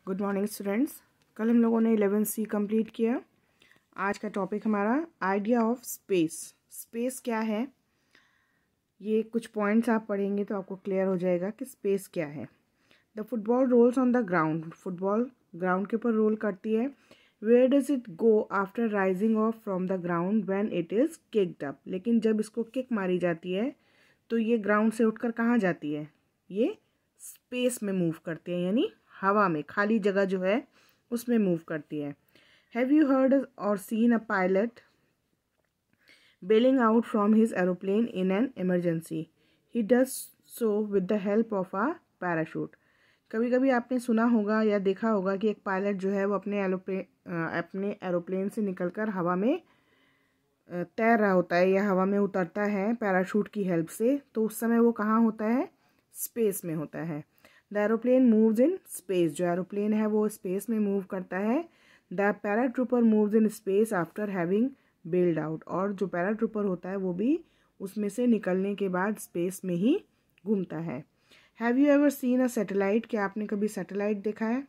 Good morning students. कल हम लोगों ने 11C कंप्लीट किया। आज का टॉपिक हमारा आइडिया ऑफ स्पेस। स्पेस क्या है, ये कुछ पॉइंट्स आप पढ़ेंगे तो आपको क्लियर हो जाएगा कि स्पेस क्या है। The football rolls on the ground. Football ground के ऊपर रोल करती है। Where does it go after rising off from the ground when it is kicked up. लेकिन जब इसको किक मारी जाती है तो ये ग्राउंड से उठकर कहाँ जाती है, ये स्पेस में मूव करती है, यानी हवा में, खाली जगह जो है उसमें मूव करती है। हैव यू हर्ड और seen a pilot बेलिंग out from his aeroplane in an emergency? He does so with the help of a parachute. कभी कभी आपने सुना होगा या देखा होगा कि एक पायलट जो है वो अपने एरोप्लेन से निकलकर हवा में तैर रहा होता है या हवा में उतरता है पैराशूट की हेल्प से। तो उस समय वो कहाँ होता है, स्पेस में होता है। The aeroplane moves in space. जो एरोप्लेन है वो स्पेस में मूव करता है। The paratrooper moves in space after having bailed out. और जो पैराट्रूपर होता है वो भी उसमें से निकलने के बाद स्पेस में ही घूमता है। Have you ever seen a satellite? क्या आपने कभी सैटेलाइट देखा है?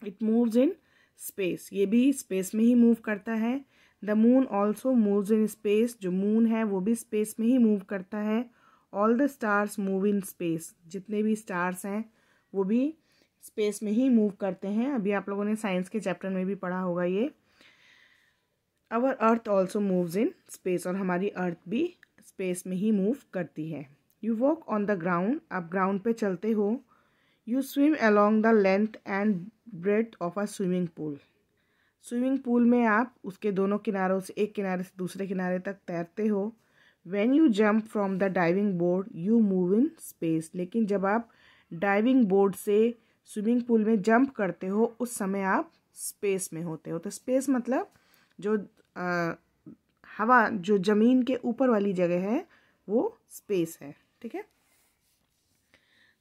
It moves in space. ये भी स्पेस में ही मूव करता है। The moon also moves in space. जो मून है वो भी स्पेस में ही मूव करता है। All the stars move in space. जितने भी स्टार्स हैं वो भी स्पेस में ही मूव करते हैं। अभी आप लोगों ने साइंस के चैप्टर में भी पढ़ा होगा ये। Our earth also moves in space. और हमारी अर्थ भी स्पेस में ही मूव करती है। You walk on the ground. आप ग्राउंड पे चलते हो। You swim along the length and breadth of a swimming pool. Swimming pool में आप उसके दोनों किनारों से, एक किनारे से दूसरे किनारे तक तैरते हो। When you jump from the diving board, you move in space. लेकिन जब आप डाइविंग बोर्ड से स्विमिंग पूल में जंप करते हो उस समय आप स्पेस में होते हो। तो स्पेस मतलब जो हवा, जो जमीन के ऊपर वाली जगह है वो स्पेस है। ठीक है।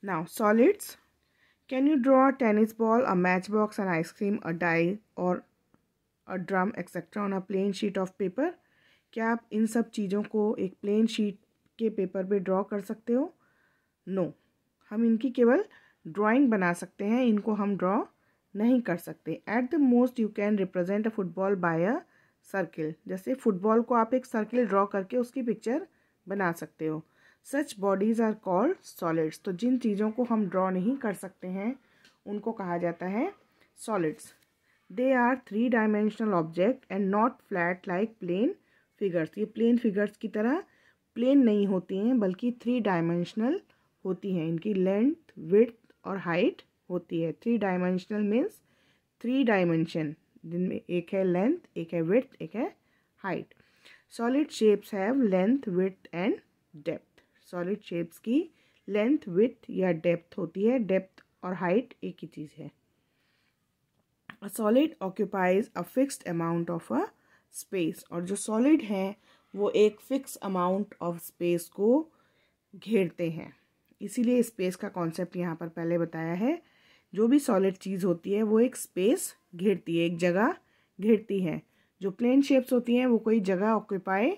Now solids. Can you draw a tennis ball, a match box, an ice cream, a die or a drum etcetera on a plane sheet of paper? क्या आप इन सब चीज़ों को एक प्लेन शीट के पेपर पे ड्रॉ कर सकते हो? नो, हम इनकी केवल ड्राइंग बना सकते हैं, इनको हम ड्रॉ नहीं कर सकते। At the most you can represent a football by a circle. जैसे फुटबॉल को आप एक सर्किल ड्रॉ करके उसकी पिक्चर बना सकते हो। सच बॉडीज आर कॉल्ड सॉलिड्स। तो जिन चीज़ों को हम ड्रॉ नहीं कर सकते हैं उनको कहा जाता है solids. They are 3 dimensional object and not flat like plane figures. ये प्लेन फिगर्स की तरह प्लेन नहीं होती हैं बल्कि 3 डायमेंशनल होती हैं। इनकी लेंथ, विड्थ और हाइट होती है। 3 डायमेंशनल मीन्स 3 डायमेंशन, जिनमें एक है लेंथ, एक है विड्थ, एक है height. Solid shapes have length, width and depth. Solid shapes की लेंथ, विड्थ या डेप्थ होती है। डेप्थ और हाइट एक ही चीज़ है। A solid occupies a fixed amount of a space। और जो सॉलिड है वो एक फिक्स अमाउंट ऑफ स्पेस को घेरते हैं। इसीलिए स्पेस का कॉन्सेप्ट यहाँ पर पहले बताया है। जो भी सॉलिड चीज़ होती है वो एक स्पेस घेरती है, एक जगह घेरती है। जो प्लेन शेप्स होती हैं वो कोई जगह ऑक्यूपाई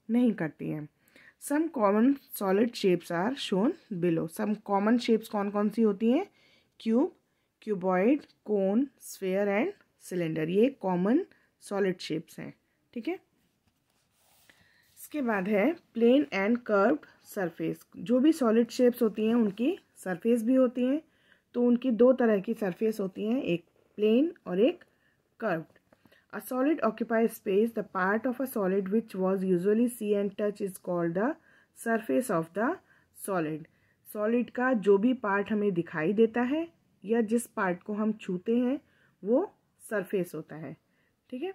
नहीं करती हैं। Some common solid shapes are shown below. Some common shapes कौन कौन सी होती हैं? Cube, cuboid, cone, sphere and cylinder. ये कॉमन सॉलिड शेप्स हैं। ठीक है। इसके बाद है प्लेन एंड कर्व्ड सरफेस। जो भी सॉलिड शेप्स होती हैं उनकी सरफेस भी होती हैं। तो उनकी 2 तरह की सरफेस होती हैं, एक प्लेन और एक curved. A solid occupy space. The part of a solid which was usually see and touch is called the surface of the solid. Solid का जो भी पार्ट हमें दिखाई देता है या जिस पार्ट को हम छूते हैं वो सरफेस होता है। ठीक है।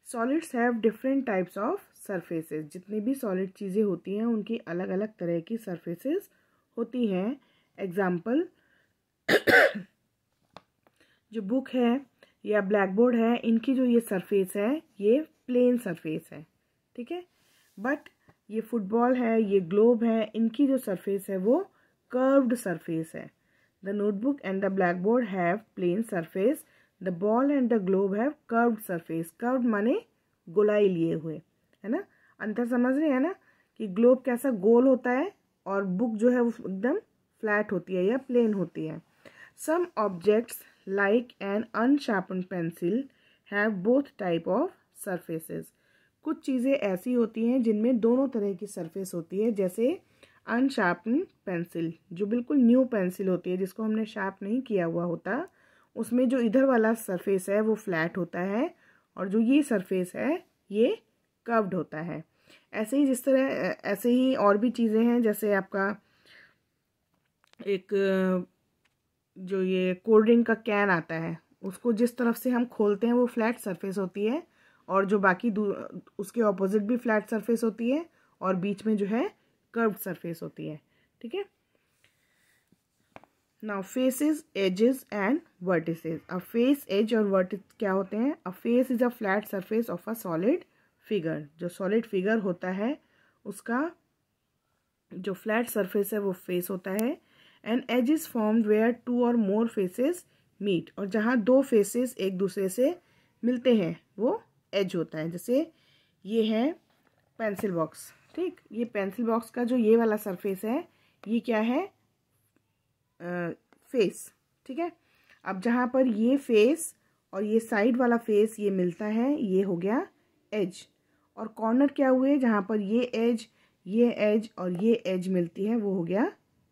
Solids have different types of surfaces. जितनी भी सॉलिड चीज़ें होती हैं उनकी अलग अलग तरह की सरफेसेस होती हैं। एग्जाम्पल, जो बुक है या ब्लैक बोर्ड है, इनकी जो ये सरफेस है ये प्लेन सरफेस है। ठीक है। बट ये फुटबॉल है, ये ग्लोब है, इनकी जो सरफेस है वो कर्व्ड सरफेस है। The notebook and the blackboard have plain surface. The ball and the globe have curved surface. Curved माने गोलाई लिए हुए, है ना। अंतर समझ रहे हैं ना कि ग्लोब कैसा गोल होता है और बुक जो है वो एकदम फ्लैट होती है या प्लेन होती है। Some objects like an unsharpened pencil have both type of surfaces. कुछ चीज़ें ऐसी होती हैं जिनमें दोनों तरह की सरफेस होती है, जैसे अनशार्पन पेंसिल, जो बिल्कुल न्यू पेंसिल होती है जिसको हमने शार्प नहीं किया हुआ होता, उसमें जो इधर वाला सरफेस है वो फ्लैट होता है और जो ये सरफेस है ये कर्व्ड होता है। ऐसे ही और भी चीज़ें हैं, जैसे आपका एक जो ये कोल्ड ड्रिंक का कैन आता है, उसको जिस तरफ से हम खोलते हैं वो फ्लैट सरफेस होती है और जो बाकी उसके ऑपोजिट भी फ्लैट सरफेस होती है और बीच में जो है कर्व्ड सरफेस होती है। ठीक है। Now faces, edges and vertices. अब फेस, एज और वर्टिस क्या होते हैं? A face is a flat surface of a solid figure. जो सॉलिड फिगर होता है उसका जो फ्लैट सरफेस है वो फेस होता है। And edge is formed where two or more faces meet. और जहाँ दो फेसेस एक दूसरे से मिलते हैं वो एज होता है। जैसे ये है पेंसिल बॉक्स, ठीक, ये पेंसिल बॉक्स का जो ये वाला सरफेस है ये क्या है? फेस। ठीक है। अब जहाँ पर ये फेस और ये साइड वाला फेस ये मिलता है, ये हो गया एज। और कॉर्नर क्या हुए? जहाँ पर ये एज और ये एज मिलती है वो हो गया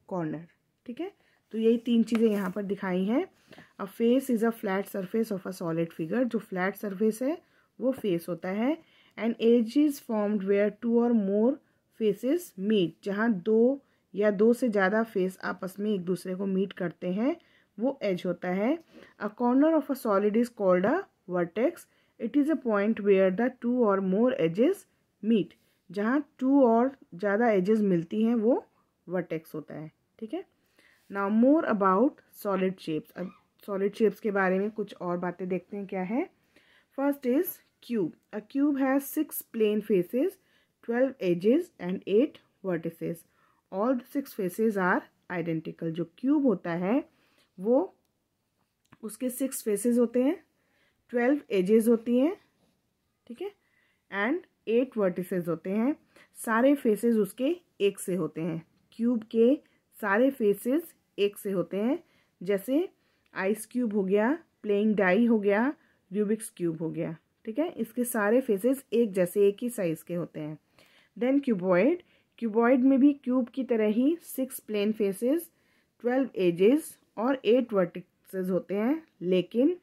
कॉर्नर। ठीक है। तो यही तीन चीज़ें यहाँ पर दिखाई हैं। A face is a flat surface of a solid figure. जो फ्लैट सरफेस है वो फेस होता है। And edge is formed where two or more faces meet. जहाँ दो या दो से ज़्यादा फेस आपस में एक दूसरे को मीट करते हैं वो एज होता है। A corner of a solid is called a vertex. It is a point where the two or more edges meet. जहाँ टू और ज़्यादा एजेस मिलती हैं वो वर्टेक्स होता है। ठीक है। Now more about solid shapes. अब सॉलिड शेप्स के बारे में कुछ और बातें देखते हैं क्या है। First is cube. A cube has 6 plane faces, 12 edges and 8 vertices. All 6 faces are identical. जो क्यूब होता है वो उसके 6 फेसेस होते हैं, 12 एजेस होती हैं, ठीक है, एंड 8 वर्टिसेस होते हैं। सारे फेसेस उसके एक से होते हैं। क्यूब के सारे फेसेस एक से होते हैं, जैसे आइस क्यूब हो गया, प्लेइंग डाई हो गया, रूबिक्स क्यूब हो गया। ठीक है। इसके सारे फेसेस एक जैसे, एक ही साइज के होते हैं। Then cuboid. क्यूबॉइड में भी क्यूब की तरह ही 6 प्लेन फेसेस, 12 एजेस और 8 वर्टिसेस होते हैं, लेकिन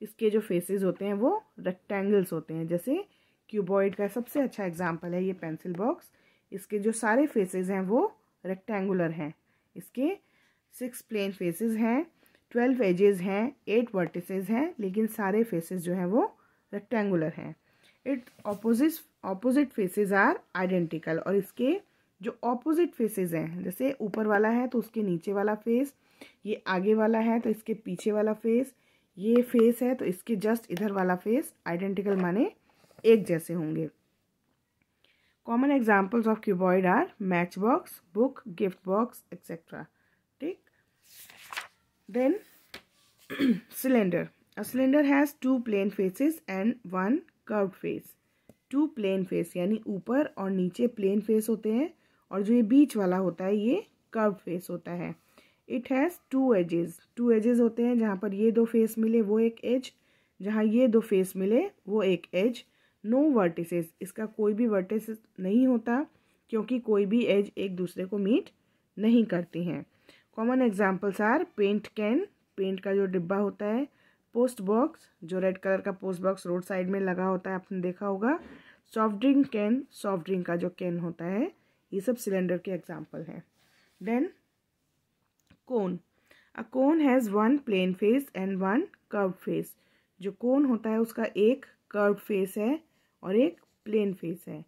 इसके जो फेसेस होते हैं वो रेक्टेंगल्स होते हैं। जैसे क्यूबॉइड का सबसे अच्छा एग्जाम्पल है ये पेंसिल बॉक्स। इसके जो सारे फेसेस हैं वो रेक्टेंगुलर हैं। इसके 6 प्लेन फेसेस हैं, 12 एजेस हैं, 8 वर्टिसेस हैं, लेकिन सारे फेसेस जो हैं वो रेक्टेंगुलर हैं। It opposite faces are identical. और इसके जो ऑपोजिट फेसेस हैं, जैसे ऊपर वाला है तो उसके नीचे वाला फेस, ये आगे वाला है तो इसके पीछे वाला फेस, ये फेस है तो इसके जस्ट इधर वाला फेस आइडेंटिकल माने एक जैसे होंगे। Common examples of cuboid are match box, book, gift box etcetera. ठीक। Then cylinder. A cylinder has 2 plane faces and 1 curved face. 2 plane face यानी ऊपर और नीचे प्लेन फेस होते हैं और जो ये बीच वाला होता है ये कर्व फेस होता है। It has 2 edges. 2 edges होते हैं, जहाँ पर ये दो फेस मिले वो एक एज, जहाँ ये दो फेस मिले वो एक एज। No vertices. इसका कोई भी वर्टिस नहीं होता क्योंकि कोई भी एज एक दूसरे को मीट नहीं करती हैं। Common examples are paint can, paint का जो डिब्बा होता है, पोस्ट बॉक्स, जो रेड कलर का पोस्ट बॉक्स रोड साइड में लगा होता है, आपने देखा होगा, soft drink can, soft drink का जो कैन होता है, ये सब सिलेंडर के एग्जाम्पल हैं। Then cone. A cone has 1 plane face and 1 curve face. जो कोन होता है उसका एक कर्व फेस है और एक प्लेन फेस है।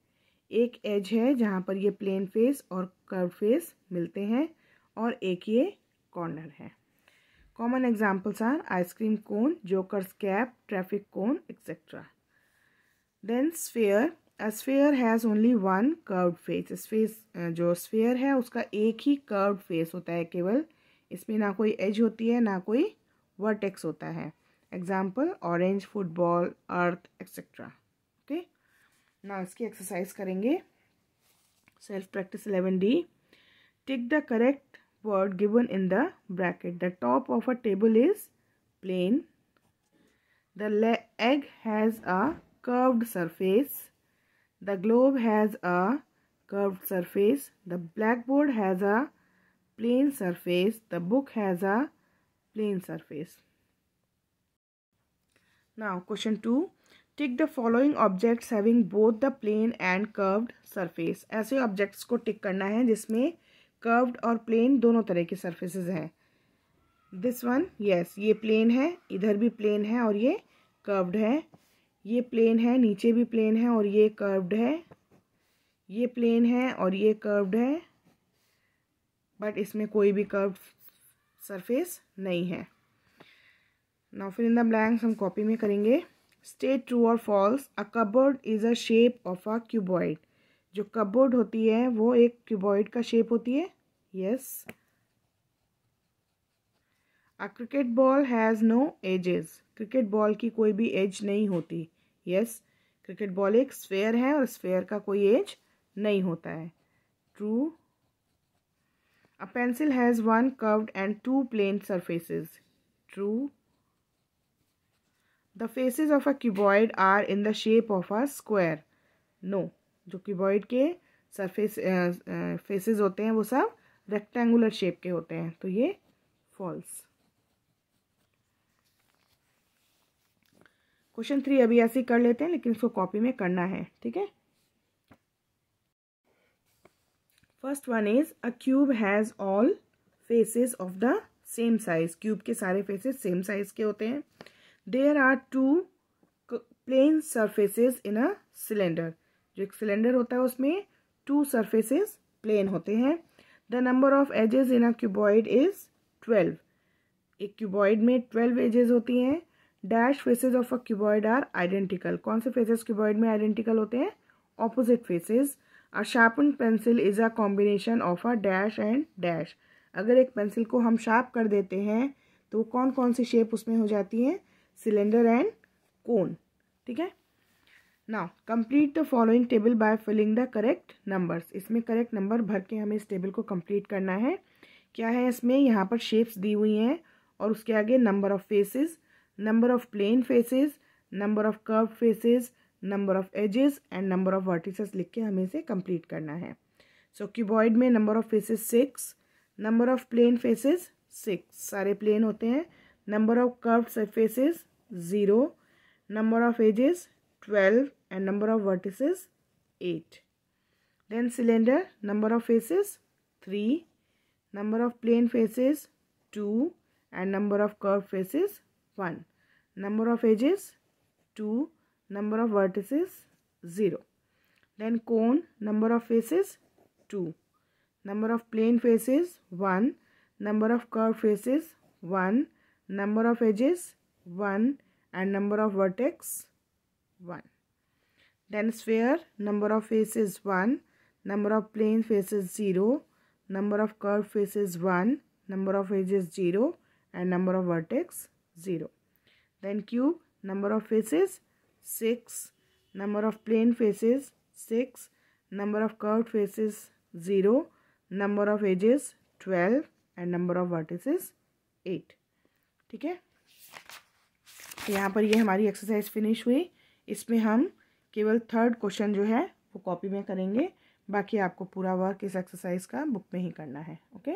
एक एज है जहाँ पर ये प्लेन फेस और कर्व फेस मिलते हैं और एक ये कॉर्नर है। Common examples are ice cream cone, joker's cap, traffic cone etcetera. Then sphere. A sphere has only 1 curved face. जो स्फेयर है उसका एक ही कर्व्ड फेस होता है केवल। इसमें ना कोई एज होती है ना कोई वर्टेक्स होता है। एग्जाम्पल ऑरेंज, फुटबॉल, अर्थ एक्सेट्रा। ओके। ना इसकी एक्सरसाइज करेंगे। Self practice 11D। Tick the correct word given in the bracket. The top of a table is plane. The egg has a curved surface. The globe has a curved surface. The blackboard has a plane surface. The book has a plane surface. Now question 2. Tick the following objects having both the plane and curved surface. ऐसे objects को टिक करना है जिसमें curved और plane दोनों तरह के surfaces हैं. दिस वन, यस, ये प्लेन है, इधर भी प्लेन है और ये कर्व्ड है. ये प्लेन है, नीचे भी प्लेन है और ये कर्व्ड है. ये प्लेन है और ये कर्व्ड है, बट इसमें कोई भी कर्व्ड सरफेस नहीं है. Now fill in the blanks हम कॉपी में करेंगे. State true or false. A cupboard is a shape of a cuboid. जो कपबोर्ड होती है वो एक क्यूबॉइड का शेप होती है. Yes. A cricket ball has no edges. Cricket ball की कोई भी एज नहीं होती. यस. क्रिकेट बॉल एक स्फेयर है और स्फेयर का कोई एज नहीं होता है. True. A pencil has one curved and two plane surfaces. True. The faces of a cuboid are in the shape of a square. No. जो क्यूबॉइड के सरफेस फेसेस होते हैं वो सब रेक्टेंगुलर शेप के होते हैं, तो ये फॉल्स. क्वेश्चन 3 अभी ऐसे ही कर लेते हैं, लेकिन इसको कॉपी में करना है. ठीक है. First one is a cube has all faces of the same size. Cube के सारे फेसेस सेम साइज के होते हैं. There are two plane surfaces in a cylinder. जो एक सिलेंडर होता है उसमें टू surfaces प्लेन होते हैं. The number of edges in a cuboid is 12. एक क्यूबॉइड में 12 एजेस होती हैं. Dash faces of a cuboid are identical. कौन से फेसेस क्यूबॉइड में आइडेंटिकल होते हैं? Opposite faces. A sharpen pencil is a combination of a dash and dash. अगर एक पेंसिल को हम शार्प कर देते हैं तो कौन कौन सी शेप उसमें हो जाती है? Cylinder and cone. ठीक है. Now complete the following table by filling the correct numbers. इसमें करेक्ट नंबर भर के हमें इस टेबल को कंप्लीट करना है. क्या है इसमें? यहाँ पर शेप्स दी हुई हैं और उसके आगे number of faces, number of plane faces, number of curve faces, number of edges and number of vertices लिख के हमें इसे कंप्लीट करना है. सो क्यूबॉइड में number of faces 6, number of plane faces 6, सारे प्लेन होते हैं. Number of curved surfaces 0, number of edges 12 and number of vertices 8. Then cylinder, number of faces 3, number of plane faces 2 and number of curved faces 1. Number of edges 2, number of vertices 0. Then cone, number of faces 2, number of plane faces 1, number of curved faces 1, number of edges 1 and number of vertex 1. Then sphere, number of faces 1, number of plane faces 0, number of curved faces 1, number of edges 0 and number of vertex 0. Then cube, number of faces 6, number of plane faces 6, number of curved faces 0, number of edges 12 and number of vertices 8. ठीक है. यहाँ पर ये हमारी exercise finish हुई. इसमें हम केवल थर्ड क्वेश्चन जो है वो कॉपी में करेंगे. बाकी आपको पूरा वर्क इस एक्सरसाइज का बुक में ही करना है. ओके.